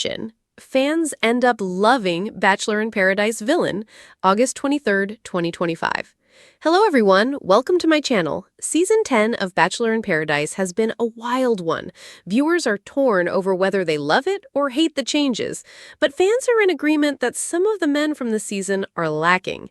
Nation. Fans end up loving Bachelor in Paradise villain, August 23rd, 2025. Hello everyone, welcome to my channel. Season 10 of Bachelor in Paradise has been a wild one. Viewers are torn over whether they love it or hate the changes, but fans are in agreement that some of the men from the season are lacking.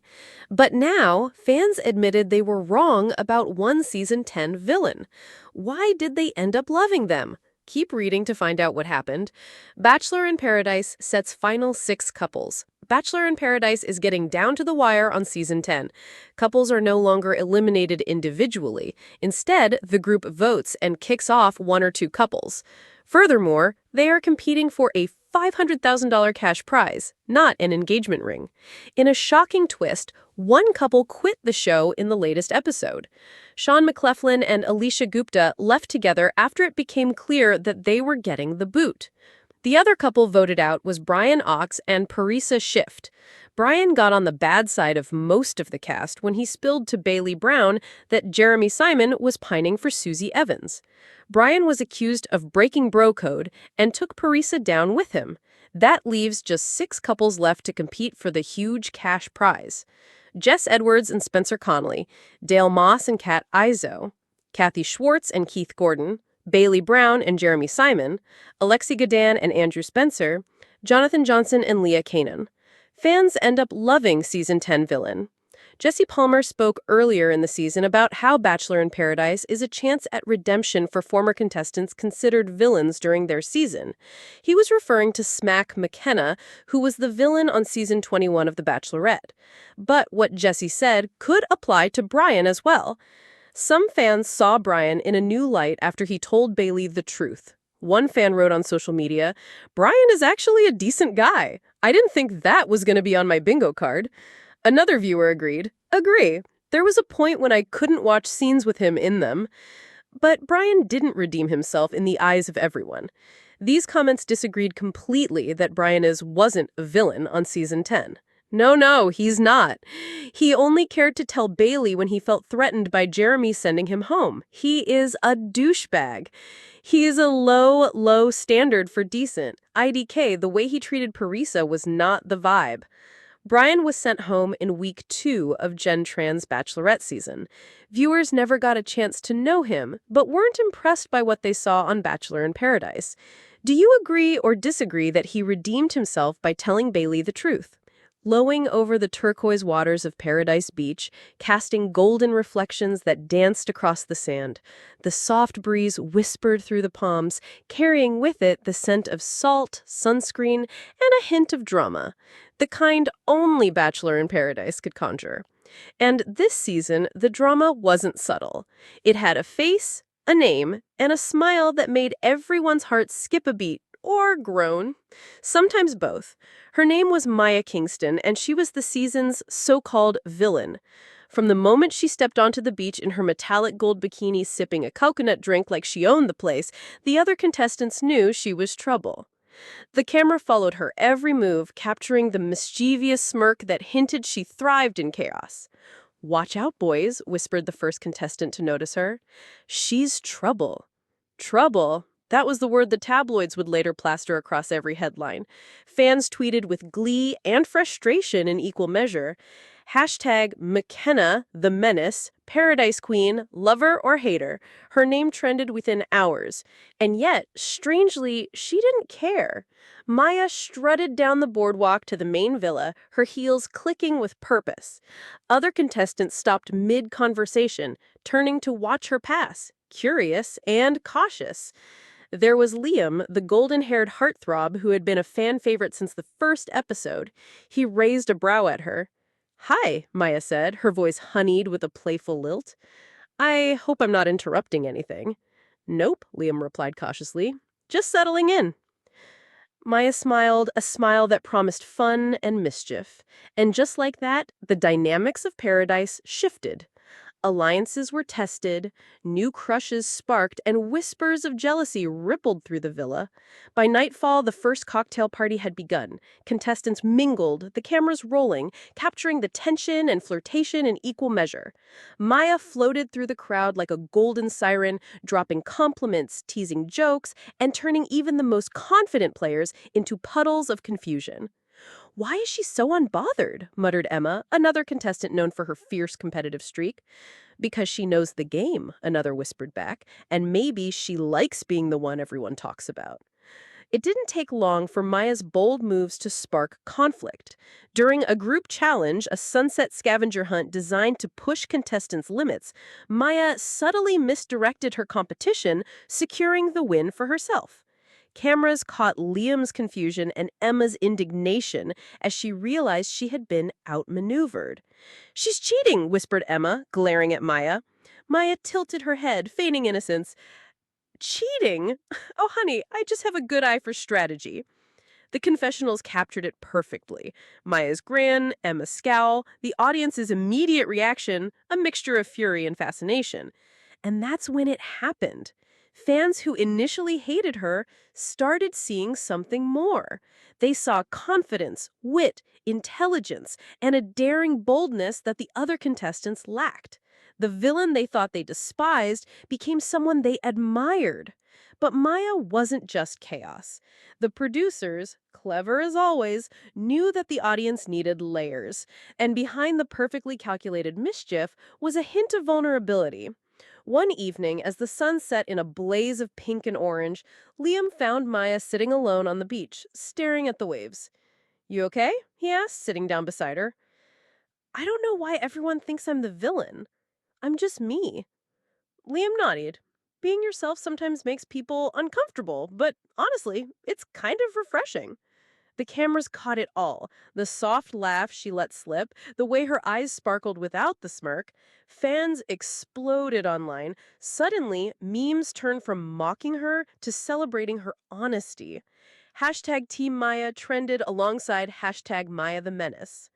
But now, fans admitted they were wrong about one Season 10 villain. Why did they end up loving them? Keep reading to find out what happened. Bachelor in Paradise sets final 6 couples. Bachelor in Paradise is getting down to the wire on Season 10. Couples are no longer eliminated individually. Instead, the group votes and kicks off 1 or 2 couples. Furthermore, they are competing for a $500,000 cash prize, not an engagement ring. In a shocking twist, one couple quit the show in the latest episode. Sean McLaughlin and Alicia Gupta left together after it became clear that they were getting the boot. The other couple voted out was Brian Ox and Parisa Shift. Brian got on the bad side of most of the cast when he spilled to Bailey Brown that Jeremy Simon was pining for Susie Evans. Brian was accused of breaking bro code and took Parisa down with him. That leaves just 6 couples left to compete for the huge cash prize. Jess Edwards and Spencer Connolly, Dale Moss and Kat Izzo, Kathy Schwartz and Keith Gordon, Bailey Brown and Jeremy Simon, Alexi Gadan and Andrew Spencer, Jonathan Johnson and Leah Kanan. Fans end up loving Season 10 villain. Jesse Palmer spoke earlier in the season about how Bachelor in Paradise is a chance at redemption for former contestants considered villains during their season. He was referring to Smack McKenna, who was the villain on Season 21 of The Bachelorette. But what Jesse said could apply to Brian as well. Some fans saw Brian in a new light after he told Bailey the truth. One fan wrote on social media, "Brian is actually a decent guy. I didn't think that was going to be on my bingo card." Another viewer agreed, "Agree. There was a point when I couldn't watch scenes with him in them." But Brian didn't redeem himself in the eyes of everyone. These comments disagreed completely that Brian wasn't a villain on Season 10. No, he's not. He only cared to tell Bailey when he felt threatened by Jeremy sending him home. He is a douchebag. He is a low standard for decent. IDK, the way he treated Parisa was not the vibe. Brian was sent home in week 2 of Jen Tran's Bachelorette season. Viewers never got a chance to know him, but weren't impressed by what they saw on Bachelor in Paradise. Do you agree or disagree that he redeemed himself by telling Bailey the truth? Lowing over the turquoise waters of Paradise Beach, casting golden reflections that danced across the sand. The soft breeze whispered through the palms, carrying with it the scent of salt, sunscreen, and a hint of drama. The kind only Bachelor in Paradise could conjure. And this season, the drama wasn't subtle. It had a face, a name, and a smile that made everyone's heart skip a beat. Or groan. Sometimes both. Her name was Maya Kingston, and she was the season's so-called villain. From the moment she stepped onto the beach in her metallic gold bikini sipping a coconut drink like she owned the place, the other contestants knew she was trouble. The camera followed her every move, capturing the mischievous smirk that hinted she thrived in chaos. "Watch out, boys," whispered the first contestant to notice her. "She's trouble." Trouble? That was the word the tabloids would later plaster across every headline. Fans tweeted with glee and frustration in equal measure. Hashtag McKenna, the menace, Paradise Queen, lover or hater. Her name trended within hours. And yet, strangely, she didn't care. Maya strutted down the boardwalk to the main villa, her heels clicking with purpose. Other contestants stopped mid-conversation, turning to watch her pass, curious and cautious. There was Liam, the golden-haired heartthrob who had been a fan favorite since the first episode. He raised a brow at her. "Hi," Maya said, her voice honeyed with a playful lilt. "I hope I'm not interrupting anything." "Nope," Liam replied cautiously. "Just settling in." Maya smiled, a smile that promised fun and mischief. And just like that, the dynamics of Paradise shifted. Alliances were tested, new crushes sparked, and whispers of jealousy rippled through the villa. By nightfall, the first cocktail party had begun. Contestants mingled, the cameras rolling, capturing the tension and flirtation in equal measure. Maya floated through the crowd like a golden siren, dropping compliments, teasing jokes, and turning even the most confident players into puddles of confusion. "Why is she so unbothered?" muttered Emma, another contestant known for her fierce competitive streak. "Because she knows the game," another whispered back, "and maybe she likes being the one everyone talks about." It didn't take long for Maya's bold moves to spark conflict. During a group challenge, a sunset scavenger hunt designed to push contestants' limits, Maya subtly misdirected her competition, securing the win for herself. Cameras caught Liam's confusion and Emma's indignation as she realized she had been outmaneuvered. "She's cheating," whispered Emma, glaring at Maya. Maya tilted her head, feigning innocence. "Cheating? Oh, honey, I just have a good eye for strategy." The confessionals captured it perfectly. Maya's grin, Emma's scowl, the audience's immediate reaction, a mixture of fury and fascination. And that's when it happened. Fans who initially hated her started seeing something more. They saw confidence, wit, intelligence, and a daring boldness that the other contestants lacked. The villain they thought they despised became someone they admired. But Maya wasn't just chaos. The producers, clever as always, knew that the audience needed layers. And behind the perfectly calculated mischief was a hint of vulnerability. One evening, as the sun set in a blaze of pink and orange, Liam found Maya sitting alone on the beach, staring at the waves. "You okay?" he asked, sitting down beside her. "I don't know why everyone thinks I'm the villain. I'm just me." Liam nodded. "Being yourself sometimes makes people uncomfortable, but honestly, it's kind of refreshing." The cameras caught it all. The soft laugh she let slip, the way her eyes sparkled without the smirk. Fans exploded online. Suddenly, memes turned from mocking her to celebrating her honesty. Hashtag Team Maya trended alongside hashtag Maya the Menace.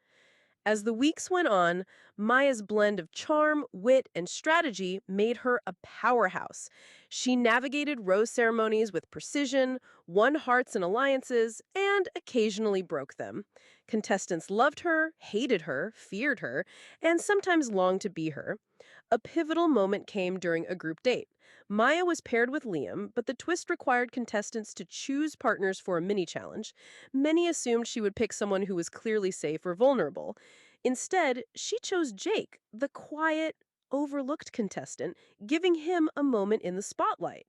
As the weeks went on, Maya's blend of charm, wit, and strategy made her a powerhouse. She navigated rose ceremonies with precision, won hearts and alliances, and occasionally broke them. Contestants loved her, hated her, feared her, and sometimes longed to be her. A pivotal moment came during a group date. Maya was paired with Liam, but the twist required contestants to choose partners for a mini challenge. Many assumed she would pick someone who was clearly safe or vulnerable. Instead, she chose Jake, the quiet, overlooked contestant, giving him a moment in the spotlight.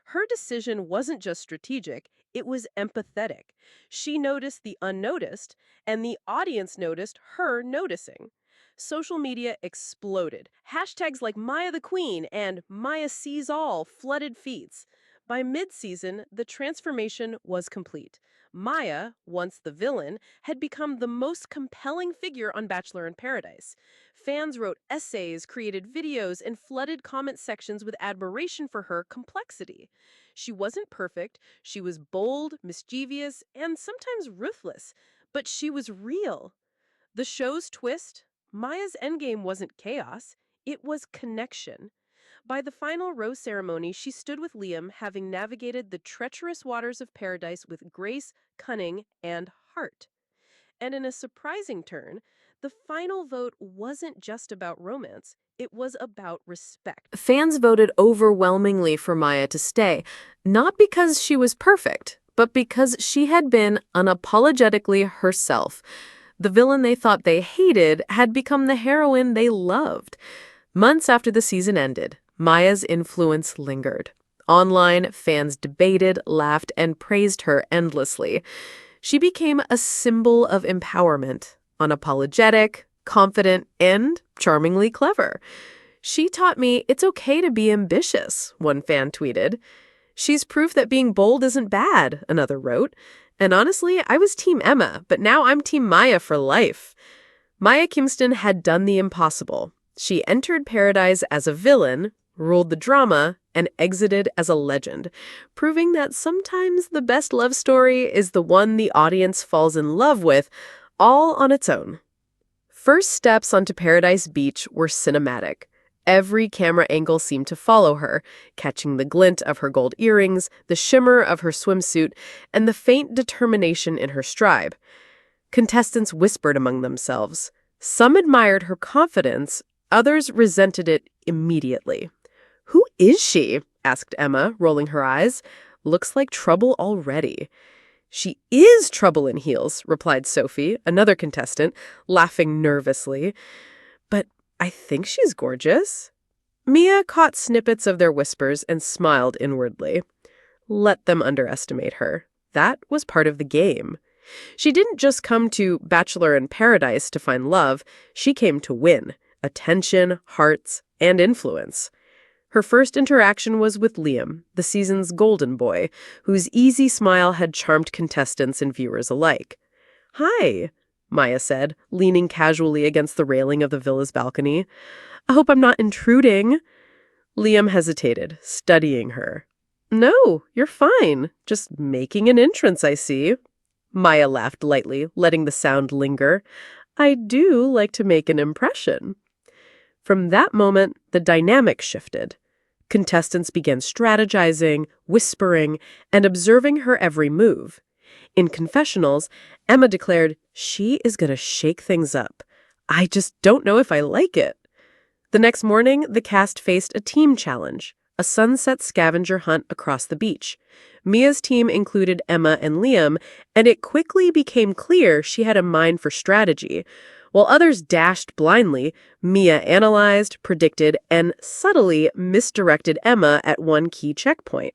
Her decision wasn't just strategic, it was empathetic. She noticed the unnoticed, and the audience noticed her noticing. Social media exploded. Hashtags like Maya the Queen and Maya Sees All flooded feeds. By mid-season, the transformation was complete. Maya, once the villain, had become the most compelling figure on Bachelor in Paradise. Fans wrote essays, created videos, and flooded comment sections with admiration for her complexity. She wasn't perfect, she was bold, mischievous, and sometimes ruthless, but she was real. The show's twist? Maya's endgame wasn't chaos, it was connection. By the final rose ceremony, she stood with Liam, having navigated the treacherous waters of paradise with grace, cunning, and heart. And in a surprising turn, the final vote wasn't just about romance, it was about respect. Fans voted overwhelmingly for Maya to stay, not because she was perfect, but because she had been unapologetically herself. The villain they thought they hated had become the heroine they loved. Months after the season ended, Maya's influence lingered. Online, fans debated, laughed, and praised her endlessly. She became a symbol of empowerment, unapologetic, confident, and charmingly clever. "She taught me it's okay to be ambitious," one fan tweeted. "She's proof that being bold isn't bad," another wrote. And honestly, I was Team Emma, but now I'm Team Maya for life. Maya Kingston had done the impossible. She entered Paradise as a villain, ruled the drama, and exited as a legend, proving that sometimes the best love story is the one the audience falls in love with, all on its own. First steps onto Paradise Beach were cinematic. Every camera angle seemed to follow her, catching the glint of her gold earrings, the shimmer of her swimsuit, and the faint determination in her stride. Contestants whispered among themselves. Some admired her confidence, others resented it immediately. "Who is she?" asked Emma, rolling her eyes. "Looks like trouble already." "She is trouble in heels," replied Sophie, another contestant, laughing nervously. "But I think she's gorgeous." Mia caught snippets of their whispers and smiled inwardly. Let them underestimate her. That was part of the game. She didn't just come to Bachelor in Paradise to find love, she came to win attention, hearts, and influence. Her first interaction was with Liam, the season's golden boy, whose easy smile had charmed contestants and viewers alike. "Hi," Maya said, leaning casually against the railing of the villa's balcony. "I hope I'm not intruding." Liam hesitated, studying her. "No, you're fine. Just making an entrance, I see." Maya laughed lightly, letting the sound linger. "I do like to make an impression." From that moment, the dynamic shifted. Contestants began strategizing, whispering, and observing her every move. In confessionals, Emma declared, "She is going to shake things up. I just don't know if I like it." The next morning, the cast faced a team challenge, a sunset scavenger hunt across the beach. Mia's team included Emma and Liam, and it quickly became clear she had a mind for strategy. While others dashed blindly, Mia analyzed, predicted, and subtly misdirected Emma at one key checkpoint.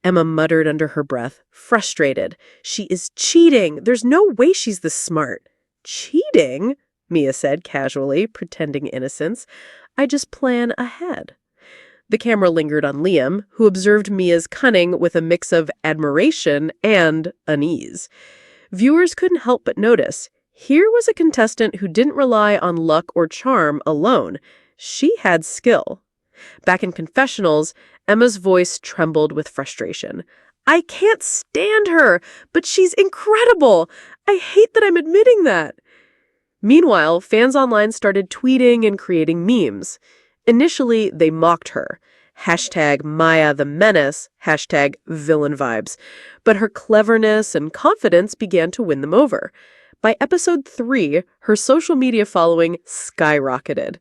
Emma muttered under her breath, frustrated. "She is cheating. There's no way she's this smart." "Cheating?" Mia said casually, pretending innocence. "I just plan ahead." The camera lingered on Liam, who observed Mia's cunning with a mix of admiration and unease. Viewers couldn't help but notice. Here was a contestant who didn't rely on luck or charm alone. She had skill. Back in confessionals, Emma's voice trembled with frustration. "I can't stand her, but she's incredible. I hate that I'm admitting that." Meanwhile, fans online started tweeting and creating memes. Initially, they mocked her. Hashtag Maya the Menace, hashtag villain vibes. But her cleverness and confidence began to win them over. By episode 3, her social media following skyrocketed.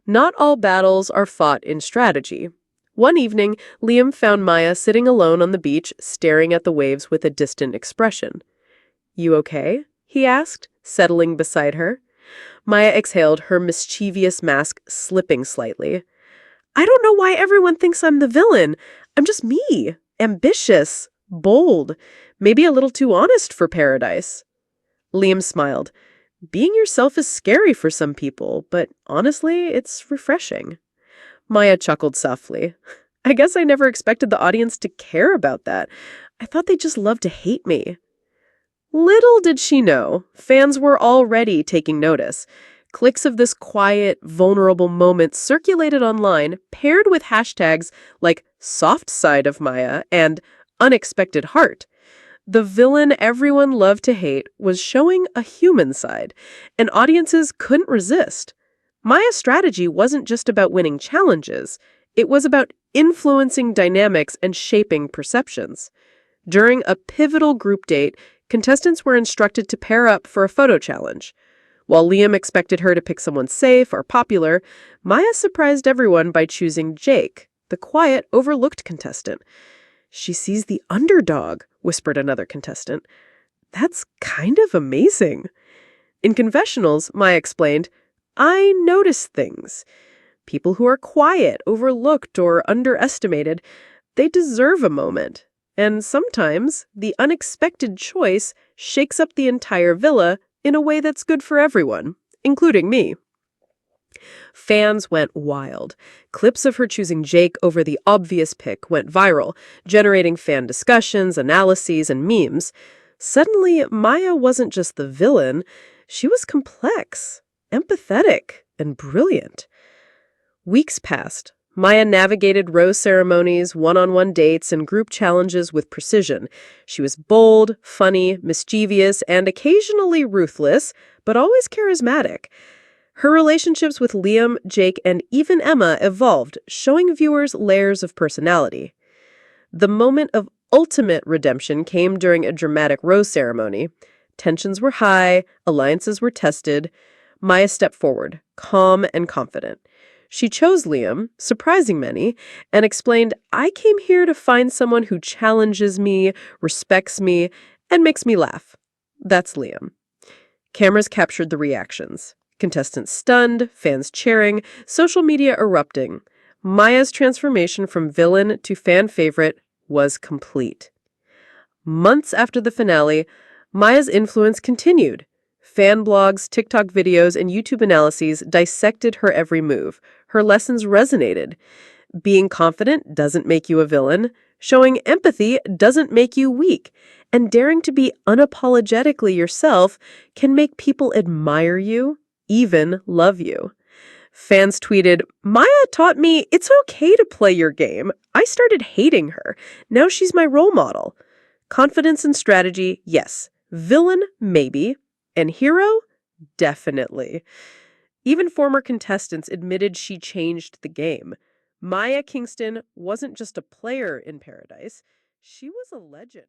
Not all battles are fought in strategy. One evening, Liam found Maya sitting alone on the beach, staring at the waves with a distant expression. "You okay?" he asked, settling beside her. Maya exhaled, her mischievous mask slipping slightly. "I don't know why everyone thinks I'm the villain. I'm just me. Ambitious. Bold. Maybe a little too honest for Paradise." Liam smiled. "Being yourself is scary for some people, but honestly, it's refreshing." Maya chuckled softly. "I guess I never expected the audience to care about that. I thought they'd just love to hate me." Little did she know, fans were already taking notice. Clips of this quiet, vulnerable moment circulated online, paired with hashtags like soft side of Maya and unexpected heart. The villain everyone loved to hate was showing a human side, and audiences couldn't resist. Maya's strategy wasn't just about winning challenges. It was about influencing dynamics and shaping perceptions. During a pivotal group date, contestants were instructed to pair up for a photo challenge. While Liam expected her to pick someone safe or popular, Maya surprised everyone by choosing Jake, the quiet, overlooked contestant. "She sees the underdog," whispered another contestant. "That's kind of amazing." In confessionals, Maya explained, "I notice things. People who are quiet, overlooked, or underestimated, they deserve a moment. And sometimes the unexpected choice shakes up the entire villa in a way that's good for everyone, including me." Fans went wild. Clips of her choosing Jake over the obvious pick went viral, generating fan discussions, analyses, and memes. Suddenly, Maya wasn't just the villain. She was complex, empathetic, and brilliant. Weeks passed. Maya navigated rose ceremonies, one-on-one dates, and group challenges with precision. She was bold, funny, mischievous, and occasionally ruthless, but always charismatic. Her relationships with Liam, Jake, and even Emma evolved, showing viewers layers of personality. The moment of ultimate redemption came during a dramatic rose ceremony. Tensions were high, alliances were tested. Maya stepped forward, calm and confident. She chose Liam, surprising many, and explained, "I came here to find someone who challenges me, respects me, and makes me laugh." That's Liam. Cameras captured the reactions. Contestants stunned, fans cheering, social media erupting. Maya's transformation from villain to fan favorite was complete. Months after the finale, Maya's influence continued. Fan blogs, TikTok videos, and YouTube analyses dissected her every move. Her lessons resonated. Being confident doesn't make you a villain. Showing empathy doesn't make you weak. And daring to be unapologetically yourself can make people admire you, even love you. Fans tweeted, "Maya taught me it's okay to play your game. I started hating her. Now she's my role model." Confidence and strategy, yes. Villain, maybe. And hero, definitely. Even former contestants admitted she changed the game. Maya Kingston wasn't just a player in Paradise, she was a legend.